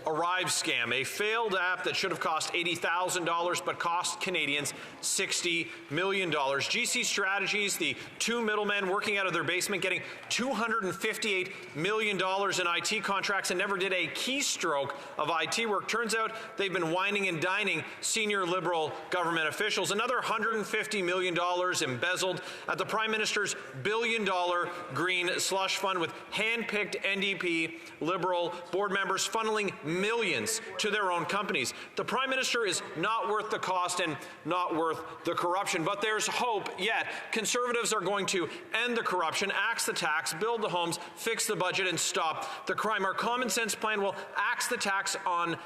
ArriveCan, a failed app that should have cost $80,000 but cost Canadians $60 million. GC Strategies, the two middlemen working out of their basement, getting $258 million in IT contracts and never did a keystroke of IT work. Turns out they've been wining and dining senior Liberal government officials. Another $150 million embezzled at the Prime Minister's billion-dollar green slush fund, with hand-picked NDP Liberal board members funneling millions to their own companies. The Prime Minister is not worth the cost and not worth the corruption, but there's hope yet. Conservatives are going to end the corruption, axe the tax, build the homes, fix the budget, and stop the crime. Our common sense plan will axe the tax on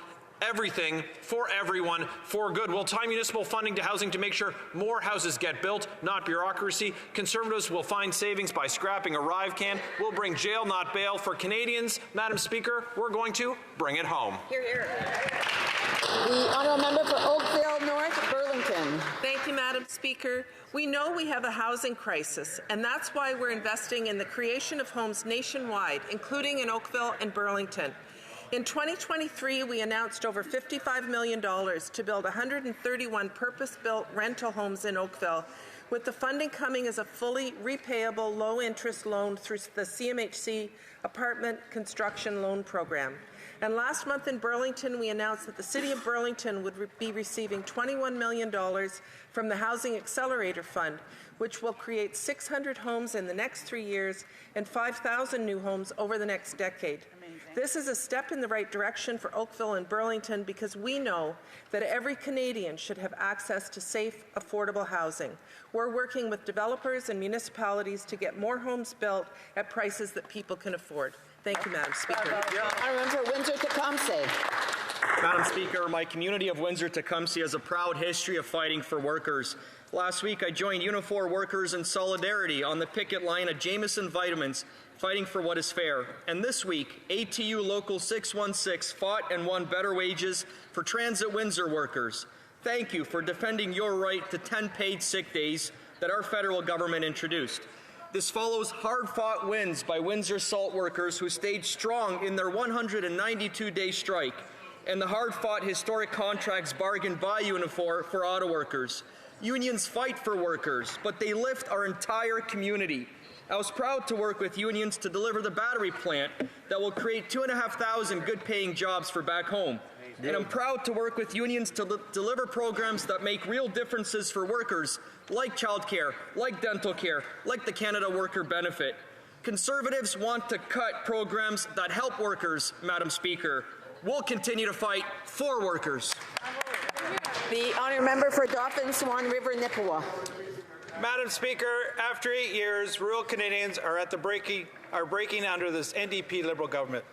everything, for everyone, for good. We'll tie municipal funding to housing to make sure more houses get built, not bureaucracy. Conservatives will find savings by scrapping ArriveCan. We'll bring jail, not bail. For Canadians, Madam Speaker, we're going to bring it home. Hear, hear. The honourable member for Oakville North Burlington. Thank you, Madam Speaker. We know we have a housing crisis, and that's why we're investing in the creation of homes nationwide, including in Oakville and Burlington. In 2023, we announced over $55 million to build 131 purpose-built rental homes in Oakville, with the funding coming as a fully repayable low-interest loan through the CMHC Apartment Construction Loan Program. And last month in Burlington, we announced that the City of Burlington would be receiving $21 million from the Housing Accelerator Fund, which will create 600 homes in the next 3 years and 5,000 new homes over the next decade. This is a step in the right direction for Oakville and Burlington, because we know that every Canadian should have access to safe, affordable housing. We're working with developers and municipalities to get more homes built at prices that people can afford. Thank you, Madam Speaker. Honourable member for Windsor-Tecumseh. Madam Speaker, my community of Windsor-Tecumseh has a proud history of fighting for workers. Last week, I joined Unifor workers in solidarity on the picket line at Jameson Vitamins, fighting for what is fair. And this week, ATU Local 616 fought and won better wages for Transit Windsor workers. Thank you for defending your right to 10 paid sick days that our federal government introduced. This follows hard-fought wins by Windsor salt workers who stayed strong in their 192-day strike, and the hard-fought historic contracts bargained by Unifor for auto workers. Unions fight for workers, but they lift our entire community. I was proud to work with unions to deliver the battery plant that will create 2,500 good-paying jobs for back home. And I'm proud to work with unions to deliver programs that make real differences for workers, like childcare, like dental care, like the Canada Worker Benefit. Conservatives want to cut programs that help workers, Madam Speaker. We'll continue to fight for workers. The honourable member for Dauphin Swan River Nippewa. Madam Speaker, after 8 years, rural Canadians are breaking under this NDP Liberal government.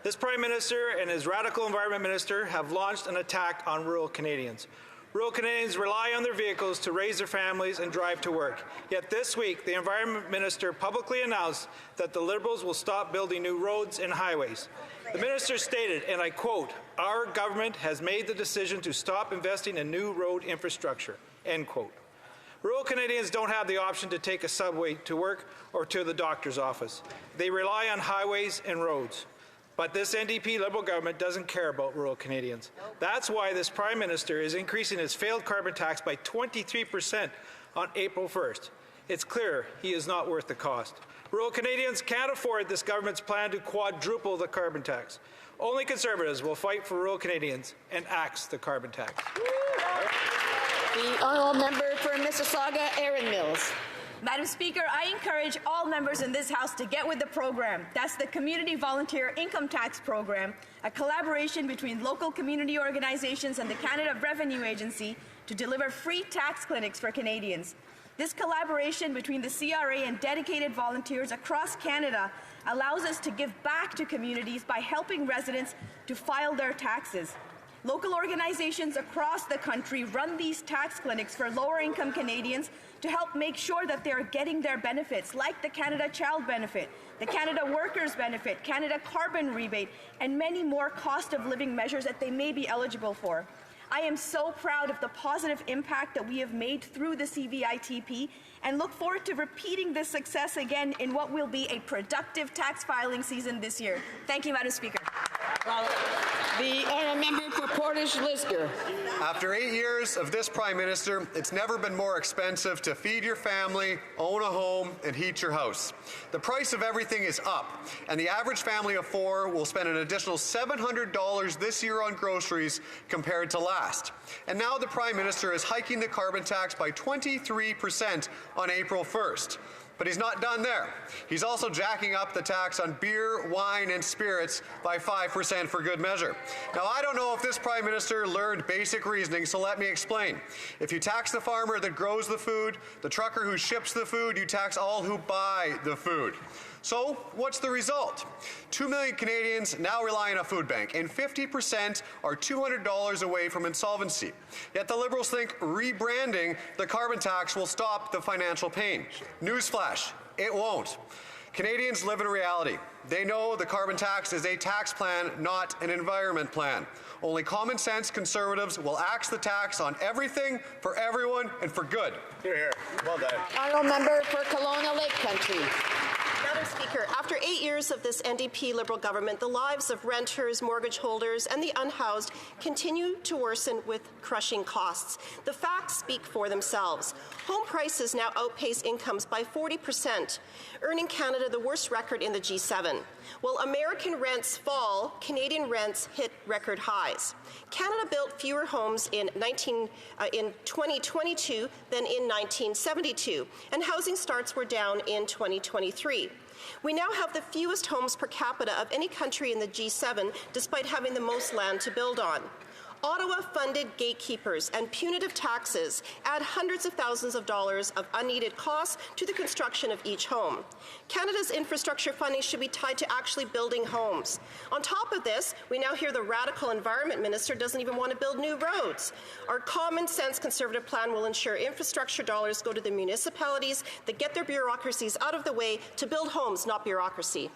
This Prime Minister and his radical Environment Minister have launched an attack on rural Canadians. Rural Canadians rely on their vehicles to raise their families and drive to work. Yet this week, the Environment Minister publicly announced that the Liberals will stop building new roads and highways. The Minister stated, and I quote, "Our government has made the decision to stop investing in new road infrastructure," end quote. Rural Canadians don't have the option to take a subway to work or to the doctor's office. They rely on highways and roads. But this NDP Liberal government doesn't care about rural Canadians. That's why this Prime Minister is increasing his failed carbon tax by 23% on April 1st. It's clear he is not worth the cost. Rural Canadians can't afford this government's plan to quadruple the carbon tax. Only Conservatives will fight for rural Canadians and axe the carbon tax. The honourable member for Mississauga, Erin Mills. Madam Speaker, I encourage all members in this House to get with the program. That's the Community Volunteer Income Tax Program, a collaboration between local community organizations and the Canada Revenue Agency to deliver free tax clinics for Canadians. This collaboration between the CRA and dedicated volunteers across Canada allows us to give back to communities by helping residents to file their taxes. Local organizations across the country run these tax clinics for lower-income Canadians to help make sure that they are getting their benefits, like the Canada Child Benefit, the Canada Workers Benefit, Canada Carbon Rebate, and many more cost-of-living measures that they may be eligible for. I am so proud of the positive impact that we have made through the CVITP and look forward to repeating this success again in what will be a productive tax filing season this year. Thank you, Madam Speaker. The honourable member for Portage-Lisgar. After 8 years of this Prime Minister, it's never been more expensive to feed your family, own a home, and heat your house. The price of everything is up, and the average family of 4 will spend an additional $700 this year on groceries compared to last. And now the Prime Minister is hiking the carbon tax by 23% on April 1st. But he's not done there. He's also jacking up the tax on beer, wine, and spirits by 5% for good measure. Now, I don't know if this Prime Minister learned basic reasoning, so let me explain. If you tax the farmer that grows the food, the trucker who ships the food, you tax all who buy the food. So, what's the result? 2 million Canadians now rely on a food bank, and 50% are $200 away from insolvency. Yet the Liberals think rebranding the carbon tax will stop the financial pain. Newsflash, it won't. Canadians live in reality. They know the carbon tax is a tax plan, not an environment plan. Only common sense Conservatives will axe the tax on everything, for everyone, and for good. Hear, hear. Well done. Honourable member for Kelowna Lake Country. Madam Speaker, after 8 years of this NDP Liberal government, the lives of renters, mortgage holders, and the unhoused continue to worsen with crushing costs. The facts speak for themselves. Home prices now outpace incomes by 40%, earning Canada the worst record in the G7. While American rents fall, Canadian rents hit record highs. Canada built fewer homes in 2022 than in 1972, and housing starts were down in 2023. We now have the fewest homes per capita of any country in the G7, despite having the most land to build on. Ottawa-funded gatekeepers and punitive taxes add hundreds of thousands of dollars of unneeded costs to the construction of each home. Canada's infrastructure funding should be tied to actually building homes. On top of this, we now hear the radical environment minister doesn't even want to build new roads. Our common sense Conservative plan will ensure infrastructure dollars go to the municipalities that get their bureaucracies out of the way to build homes, not bureaucracy.